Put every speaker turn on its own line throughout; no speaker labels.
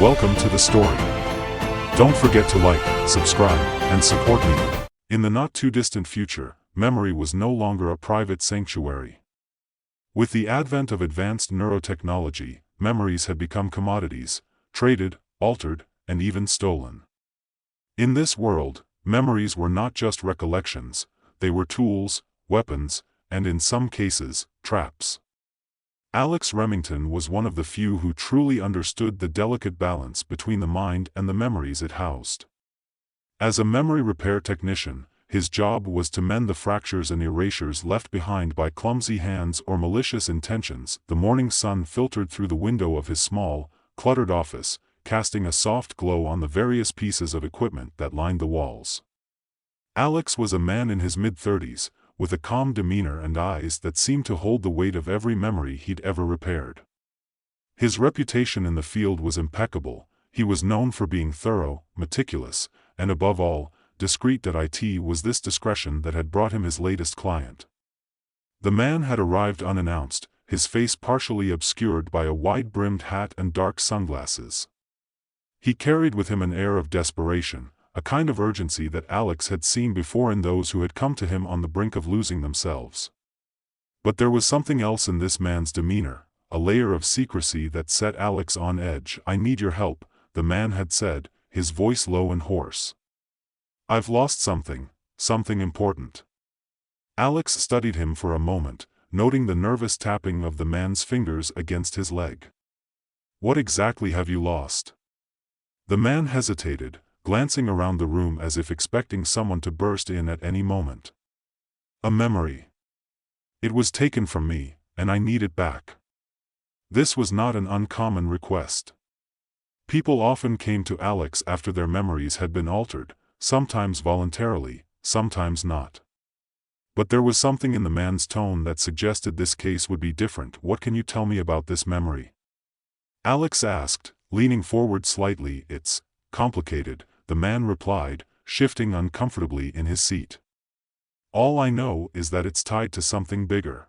Welcome to the story. Don't forget to like, subscribe, and support me. In the not-too-distant future, memory was no longer a private sanctuary. With the advent of advanced neurotechnology, memories had become commodities, traded, altered, and even stolen. In this world, memories were not just recollections, they were tools, weapons, and in some cases, traps. Alex Remington was one of the few who truly understood the delicate balance between the mind and the memories it housed. As a memory repair technician, his job was to mend the fractures and erasures left behind by clumsy hands or malicious intentions. The morning sun filtered through the window of his small, cluttered office, casting a soft glow on the various pieces of equipment that lined the walls. Alex was a man in his mid-30s, with a calm demeanor and eyes that seemed to hold the weight of every memory he'd ever repaired. His reputation in the field was impeccable. He was known for being thorough, meticulous, and above all, discreet. At IT was this discretion that had brought him his latest client. The man had arrived unannounced, his face partially obscured by a wide-brimmed hat and dark sunglasses. He carried with him an air of desperation, a kind of urgency that Alex had seen before in those who had come to him on the brink of losing themselves. But there was something else in this man's demeanor, a layer of secrecy that set Alex on edge. "I need your help," the man had said, his voice low and hoarse. "I've lost something important." Alex studied him for a moment, noting the nervous tapping of the man's fingers against his leg. "What exactly have you lost?" The man hesitated, glancing around the room as if expecting someone to burst in at any moment. "A memory. It was taken from me, and I need it back." This was not an uncommon request. People often came to Alex after their memories had been altered, sometimes voluntarily, sometimes not. But there was something in the man's tone that suggested this case would be different. "What can you tell me about this memory?" Alex asked, leaning forward slightly. "It's complicated," the man replied, shifting uncomfortably in his seat. "All I know is that it's tied to something bigger.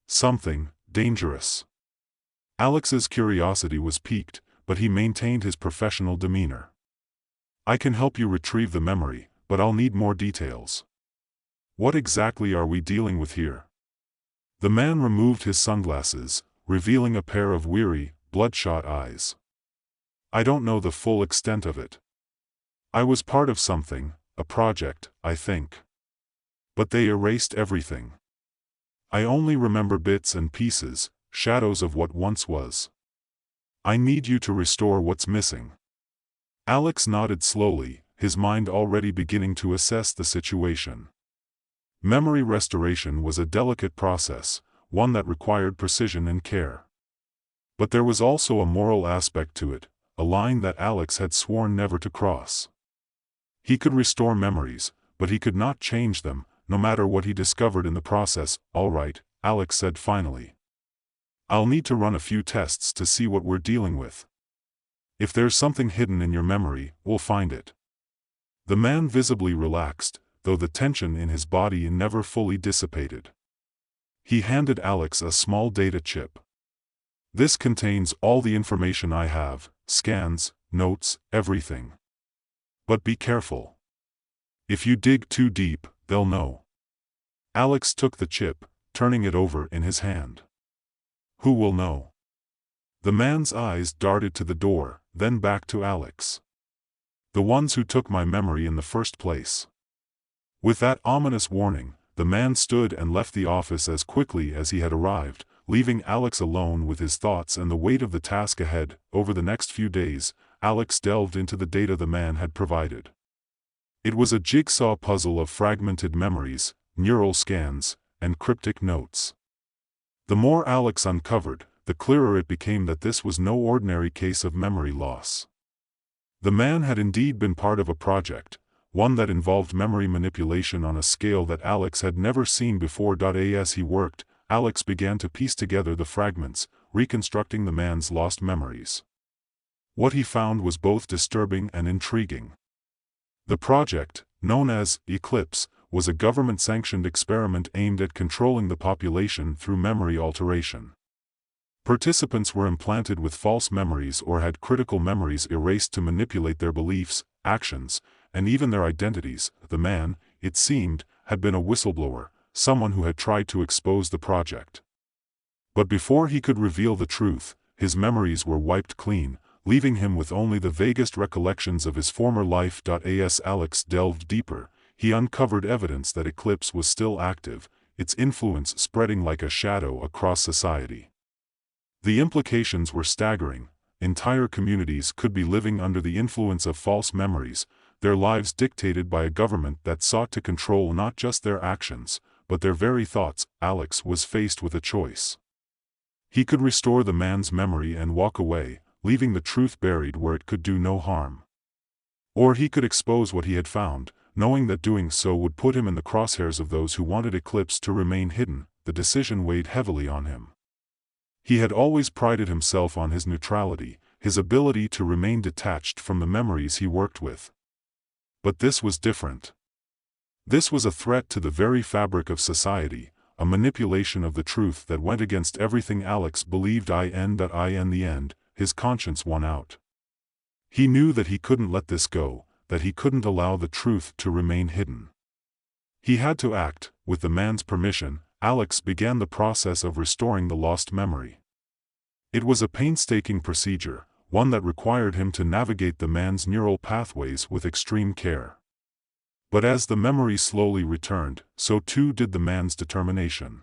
Something dangerous." Alex's curiosity was piqued, but he maintained his professional demeanor. "I can help you retrieve the memory, but I'll need more details." "What exactly are we dealing with here?" The man removed his sunglasses, revealing a pair of weary, bloodshot eyes. "I don't know the full extent of it. I was part of something, a project, I think. But they erased everything. I only remember bits and pieces, shadows of what once was. I need you to restore what's missing." Alex nodded slowly, his mind already beginning to assess the situation. Memory restoration was a delicate process, one that required precision and care. But there was also a moral aspect to it, a line that Alex had sworn never to cross. He could restore memories, but he could not change them, no matter what he discovered in the process. "All right," Alex said finally. "I'll need to run a few tests to see what we're dealing with. If there's something hidden in your memory, we'll find it." The man visibly relaxed, though the tension in his body never fully dissipated. He handed Alex a small data chip. "This contains all the information I have, scans, notes, everything. But be careful. If you dig too deep, they'll know." Alex took the chip, turning it over in his hand. "Who will know?" The man's eyes darted to the door, then back to Alex. "The ones who took my memory in the first place." With that ominous warning, the man stood and left the office as quickly as he had arrived, leaving Alex alone with his thoughts and the weight of the task ahead. Over the next few days, Alex delved into the data the man had provided. It was a jigsaw puzzle of fragmented memories, neural scans, and cryptic notes. The more Alex uncovered, the clearer it became that this was no ordinary case of memory loss. The man had indeed been part of a project, one that involved memory manipulation on a scale that Alex had never seen before. As he worked, Alex began to piece together the fragments, reconstructing the man's lost memories. What he found was both disturbing and intriguing. The project, known as Eclipse, was a government-sanctioned experiment aimed at controlling the population through memory alteration. Participants were implanted with false memories or had critical memories erased to manipulate their beliefs, actions, and even their identities. The man, it seemed, had been a whistleblower, someone who had tried to expose the project. But before he could reveal the truth, his memories were wiped clean, leaving him with only the vaguest recollections of his former life. As Alex delved deeper, he uncovered evidence that Eclipse was still active, its influence spreading like a shadow across society. The implications were staggering. Entire communities could be living under the influence of false memories, their lives dictated by a government that sought to control not just their actions, but their very thoughts. Alex was faced with a choice. He could restore the man's memory and walk away, leaving the truth buried where it could do no harm. Or he could expose what he had found, knowing that doing so would put him in the crosshairs of those who wanted Eclipse to remain hidden. The decision weighed heavily on him. He had always prided himself on his neutrality, his ability to remain detached from the memories he worked with. But this was different. This was a threat to the very fabric of society, a manipulation of the truth that went against everything Alex believed. In the end, his conscience won out. He knew that he couldn't let this go, that he couldn't allow the truth to remain hidden. He had to act. With the man's permission, Alex began the process of restoring the lost memory. It was a painstaking procedure, one that required him to navigate the man's neural pathways with extreme care. But as the memory slowly returned, so too did the man's determination.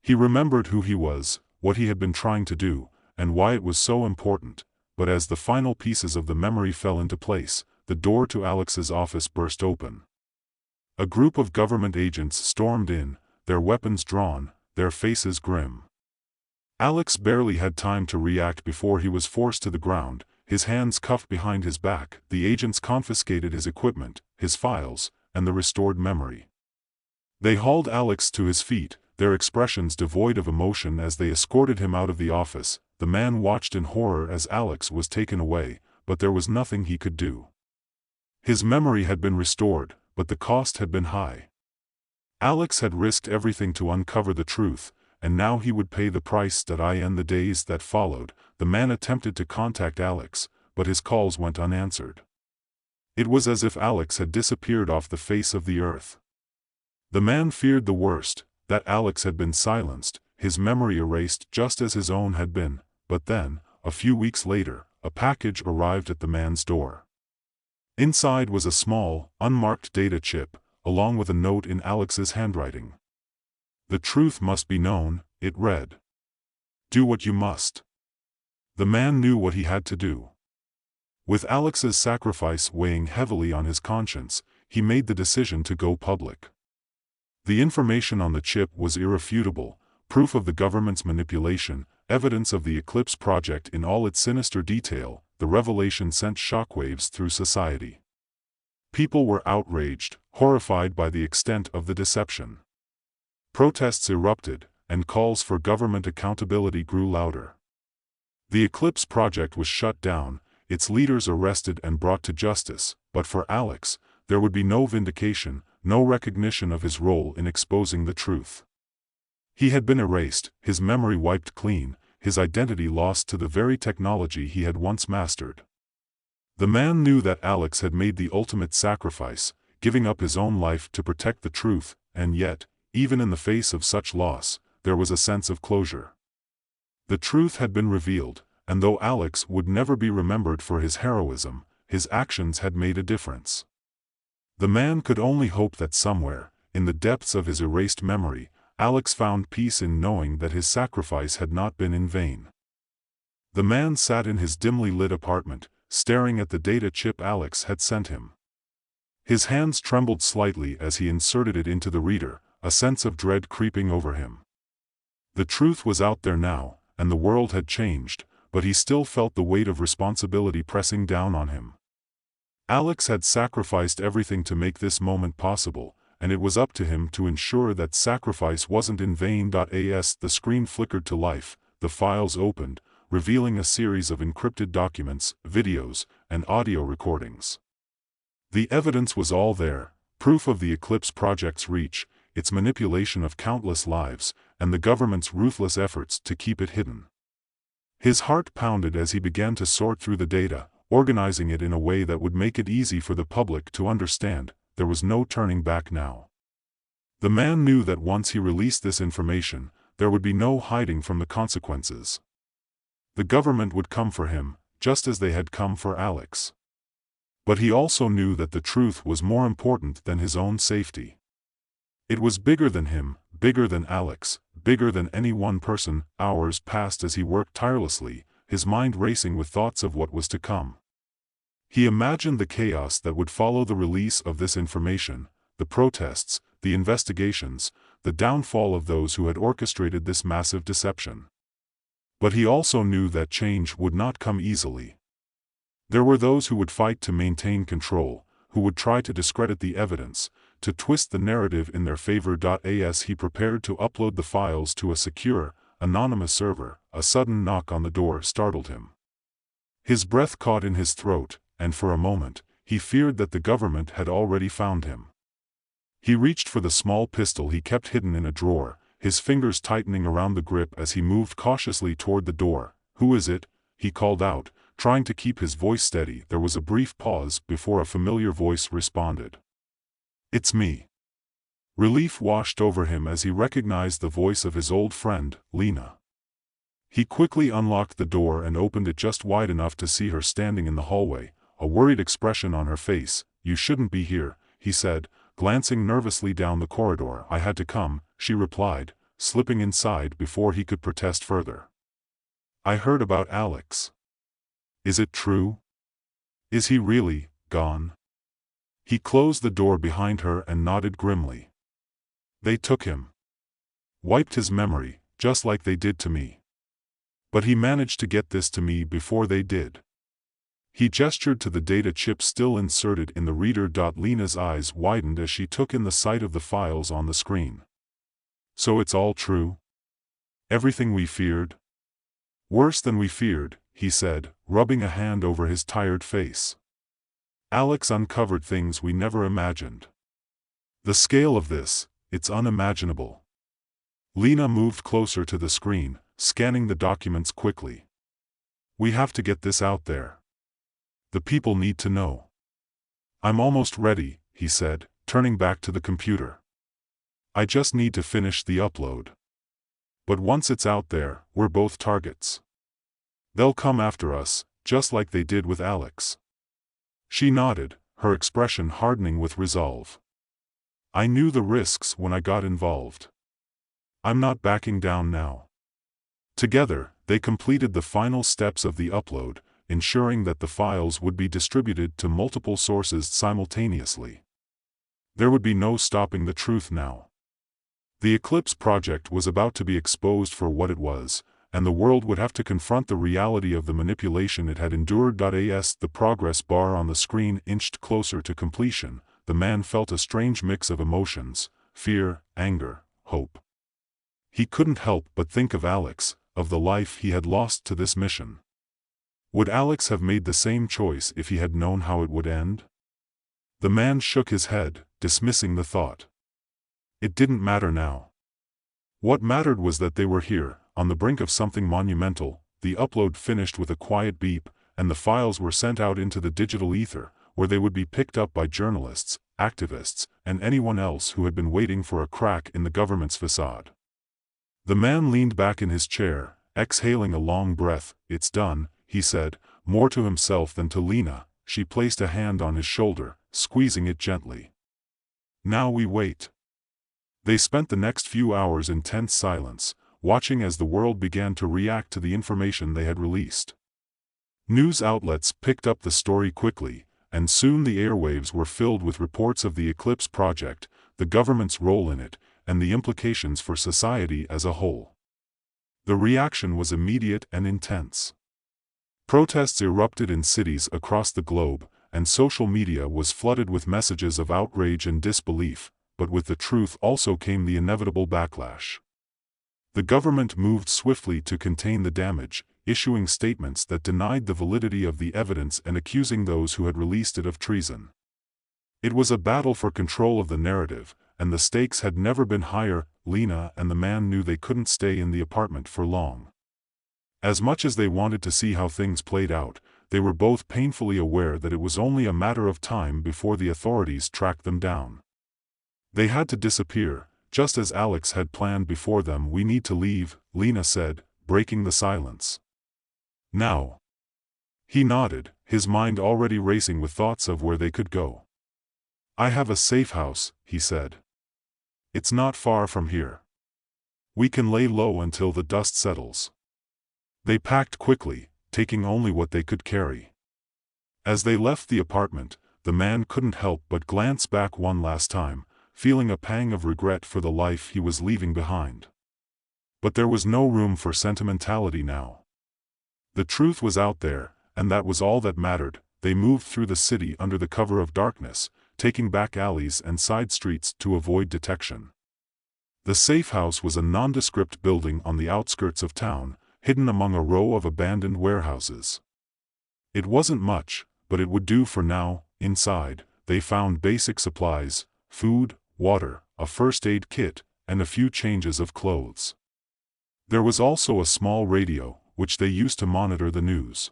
He remembered who he was, what he had been trying to do, and why it was so important. But as the final pieces of the memory fell into place, the door to Alex's office burst open. A group of government agents stormed in, their weapons drawn, their faces grim. Alex barely had time to react before he was forced to the ground, his hands cuffed behind his back. The agents confiscated his equipment, his files, and the restored memory. They hauled Alex to his feet, their expressions devoid of emotion as they escorted him out of the office. The man watched in horror as Alex was taken away, but there was nothing he could do. His memory had been restored, but the cost had been high. Alex had risked everything to uncover the truth, and now he would pay the price. In the days that followed, the man attempted to contact Alex, but his calls went unanswered. It was as if Alex had disappeared off the face of the earth. The man feared the worst, that Alex had been silenced, his memory erased just as his own had been. But then, a few weeks later, a package arrived at the man's door. Inside was a small, unmarked data chip, along with a note in Alex's handwriting. The truth must be known, it read. Do what you must. The man knew what he had to do. With Alex's sacrifice weighing heavily on his conscience, he made the decision to go public. The information on the chip was irrefutable, proof of the government's manipulation, evidence of the Eclipse project in all its sinister detail. The revelation sent shockwaves through society. People were outraged, horrified by the extent of the deception. Protests erupted, and calls for government accountability grew louder. The Eclipse project was shut down, its leaders arrested and brought to justice, but for Alex, there would be no vindication, no recognition of his role in exposing the truth. He had been erased, his memory wiped clean, his identity lost to the very technology he had once mastered. The man knew that Alex had made the ultimate sacrifice, giving up his own life to protect the truth, and yet, even in the face of such loss, there was a sense of closure. The truth had been revealed, and though Alex would never be remembered for his heroism, his actions had made a difference. The man could only hope that somewhere, in the depths of his erased memory, Alex found peace in knowing that his sacrifice had not been in vain. The man sat in his dimly lit apartment, staring at the data chip Alex had sent him. His hands trembled slightly as he inserted it into the reader, a sense of dread creeping over him. The truth was out there now, and the world had changed, but he still felt the weight of responsibility pressing down on him. Alex had sacrificed everything to make this moment possible, and it was up to him to ensure that sacrifice wasn't in vain. As the screen flickered to life, the files opened, revealing a series of encrypted documents, videos, and audio recordings. The evidence was all there, proof of the Eclipse project's reach, its manipulation of countless lives, and the government's ruthless efforts to keep it hidden. His heart pounded as he began to sort through the data, organizing it in a way that would make it easy for the public to understand. There was no turning back now. The man knew that once he released this information, there would be no hiding from the consequences. The government would come for him, just as they had come for Alex. But he also knew that the truth was more important than his own safety. It was bigger than him, bigger than Alex, bigger than any one person. Hours passed as he worked tirelessly, his mind racing with thoughts of what was to come. He imagined the chaos that would follow the release of this information, the protests, the investigations, the downfall of those who had orchestrated this massive deception. But he also knew that change would not come easily. There were those who would fight to maintain control, who would try to discredit the evidence, to twist the narrative in their favor. As he prepared to upload the files to a secure, anonymous server, a sudden knock on the door startled him. His breath caught in his throat, and for a moment, he feared that the government had already found him. He reached for the small pistol he kept hidden in a drawer, his fingers tightening around the grip as he moved cautiously toward the door. "Who is it?" he called out, trying to keep his voice steady. There was a brief pause before a familiar voice responded. "It's me." Relief washed over him as he recognized the voice of his old friend, Lena. He quickly unlocked the door and opened it just wide enough to see her standing in the hallway, a worried expression on her face. "You shouldn't be here," he said, glancing nervously down the corridor. "I had to come," she replied, slipping inside before he could protest further. "I heard about Alex. Is it true? Is he really gone?" He closed the door behind her and nodded grimly. "They took him. Wiped his memory, just like they did to me. But he managed to get this to me before they did." He gestured to the data chip still inserted in the reader. Lena's eyes widened as she took in the sight of the files on the screen. "So it's all true? Everything we feared?" "Worse than we feared," he said, rubbing a hand over his tired face. "Alex uncovered things we never imagined. The scale of this, it's unimaginable." Lena moved closer to the screen, scanning the documents quickly. "We have to get this out there. The people need to know." "I'm almost ready," he said, turning back to the computer. "I just need to finish the upload. But once it's out there, we're both targets. They'll come after us, just like they did with Alex." She nodded, her expression hardening with resolve. "I knew the risks when I got involved. I'm not backing down now." Together, they completed the final steps of the upload, ensuring that the files would be distributed to multiple sources simultaneously. There would be no stopping the truth now. The Eclipse project was about to be exposed for what it was, and the world would have to confront the reality of the manipulation it had endured. As the progress bar on the screen inched closer to completion, the man felt a strange mix of emotions: fear, anger, hope. He couldn't help but think of Alex, of the life he had lost to this mission. Would Alex have made the same choice if he had known how it would end? The man shook his head, dismissing the thought. It didn't matter now. What mattered was that they were here, on the brink of something monumental. The upload finished with a quiet beep, and the files were sent out into the digital ether, where they would be picked up by journalists, activists, and anyone else who had been waiting for a crack in the government's facade. The man leaned back in his chair, exhaling a long breath. "It's done," he said, more to himself than to Lena. She placed a hand on his shoulder, squeezing it gently. "Now we wait." They spent the next few hours in tense silence, watching as the world began to react to the information they had released. News outlets picked up the story quickly, and soon the airwaves were filled with reports of the Eclipse project, the government's role in it, and the implications for society as a whole. The reaction was immediate and intense. Protests erupted in cities across the globe, and social media was flooded with messages of outrage and disbelief, but with the truth also came the inevitable backlash. The government moved swiftly to contain the damage, issuing statements that denied the validity of the evidence and accusing those who had released it of treason. It was a battle for control of the narrative, and the stakes had never been higher. Lena and the man knew they couldn't stay in the apartment for long. As much as they wanted to see how things played out, they were both painfully aware that it was only a matter of time before the authorities tracked them down. They had to disappear, just as Alex had planned before them. "We need to leave," Lena said, breaking the silence. "Now?" He nodded, his mind already racing with thoughts of where they could go. "I have a safe house," he said. "It's not far from here. We can lay low until the dust settles." They packed quickly, taking only what they could carry. As they left the apartment, the man couldn't help but glance back one last time, feeling a pang of regret for the life he was leaving behind. But there was no room for sentimentality now. The truth was out there, and that was all that mattered. They moved through the city under the cover of darkness, taking back alleys and side streets to avoid detection. The safe house was a nondescript building on the outskirts of town, hidden among a row of abandoned warehouses. It wasn't much, but it would do for now. Inside, they found basic supplies: food, water, a first aid kit, and a few changes of clothes. There was also a small radio, which they used to monitor the news.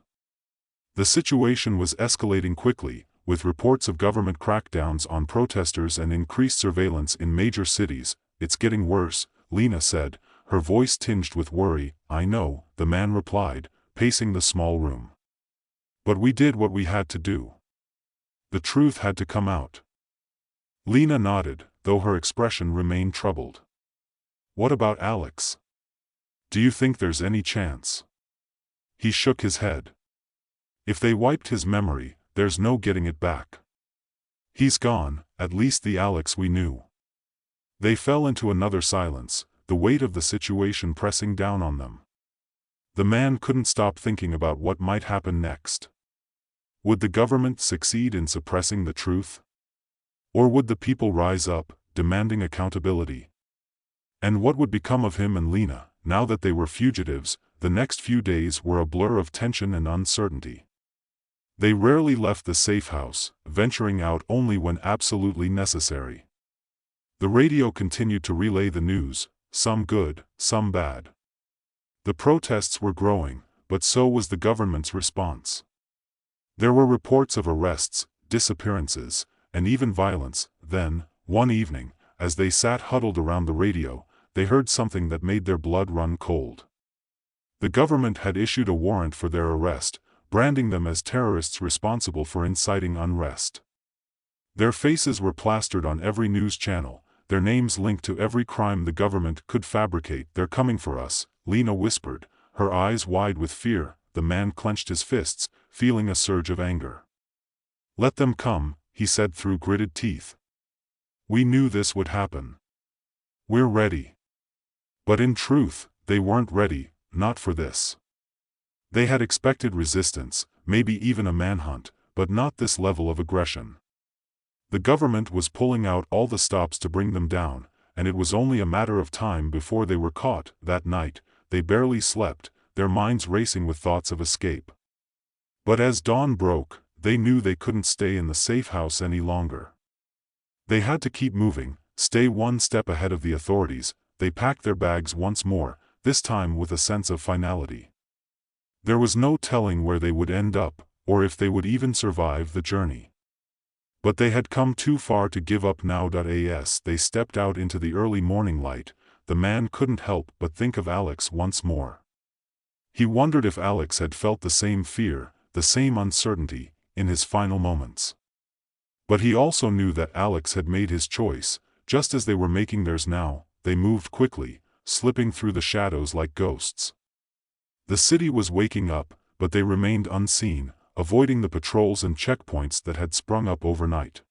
The situation was escalating quickly, with reports of government crackdowns on protesters and increased surveillance in major cities. "It's getting worse," Lena said, her voice tinged with worry. "I know," the man replied, pacing the small room. "But we did what we had to do. The truth had to come out." Lena nodded, though her expression remained troubled. "What about Alex? Do you think there's any chance?" He shook his head. "If they wiped his memory, there's no getting it back. He's gone, at least the Alex we knew." They fell into another silence, the weight of the situation pressing down on them. The man couldn't stop thinking about what might happen next. Would the government succeed in suppressing the truth? Or would the people rise up, demanding accountability? And what would become of him and Lena, now that they were fugitives? The next few days were a blur of tension and uncertainty. They rarely left the safe house, venturing out only when absolutely necessary. The radio continued to relay the news, some good, some bad. The protests were growing, but so was the government's response. There were reports of arrests, disappearances, and even violence. Then, one evening, as they sat huddled around the radio, they heard something that made their blood run cold. The government had issued a warrant for their arrest, branding them as terrorists responsible for inciting unrest. Their faces were plastered on every news channel, their names linked to every crime the government could fabricate. "They're coming for us," Lena whispered, her eyes wide with fear. The man clenched his fists, feeling a surge of anger. "Let them come," he said through gritted teeth. "We knew this would happen. We're ready." But in truth, they weren't ready, not for this. They had expected resistance, maybe even a manhunt, but not this level of aggression. The government was pulling out all the stops to bring them down, and it was only a matter of time before they were caught. That night, they barely slept, their minds racing with thoughts of escape. But as dawn broke, they knew they couldn't stay in the safe house any longer. They had to keep moving, stay one step ahead of the authorities. They packed their bags once more, this time with a sense of finality. There was no telling where they would end up, or if they would even survive the journey. But they had come too far to give up now. As they stepped out into the early morning light, the man couldn't help but think of Alex once more. He wondered if Alex had felt the same fear, the same uncertainty, in his final moments. But he also knew that Alex had made his choice, just as they were making theirs now. They moved quickly, slipping through the shadows like ghosts. The city was waking up, but they remained unseen, avoiding the patrols and checkpoints that had sprung up overnight.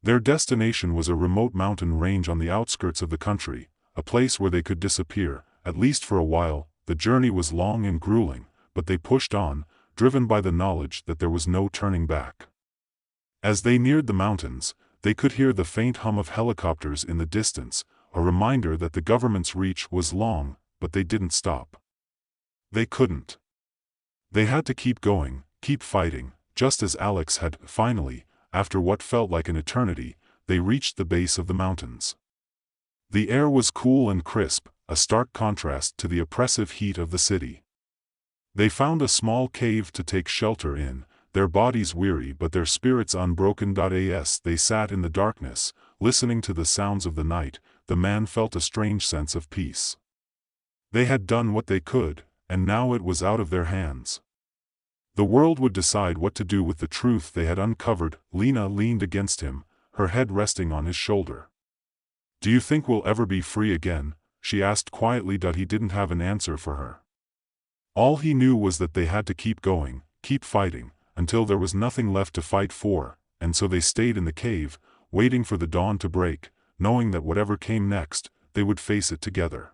Their destination was a remote mountain range on the outskirts of the country, a place where they could disappear, at least for a while. The journey was long and grueling, but they pushed on, driven by the knowledge that there was no turning back. As they neared the mountains, they could hear the faint hum of helicopters in the distance, a reminder that the government's reach was long, but they didn't stop. They couldn't. They had to keep going, keep fighting. Just as Alex had. Finally, after what felt like an eternity, they reached the base of the mountains. The air was cool and crisp, a stark contrast to the oppressive heat of the city. They found a small cave to take shelter in, their bodies weary but their spirits unbroken. As they sat in the darkness, listening to the sounds of the night, the man felt a strange sense of peace. They had done what they could, and now it was out of their hands. The world would decide what to do with the truth they had uncovered. Lena leaned against him, her head resting on his shoulder. "Do you think we'll ever be free again?" she asked quietly. He didn't have an answer for her. All he knew was that they had to keep going, keep fighting, until there was nothing left to fight for, and so they stayed in the cave, waiting for the dawn to break, knowing that whatever came next, they would face it together.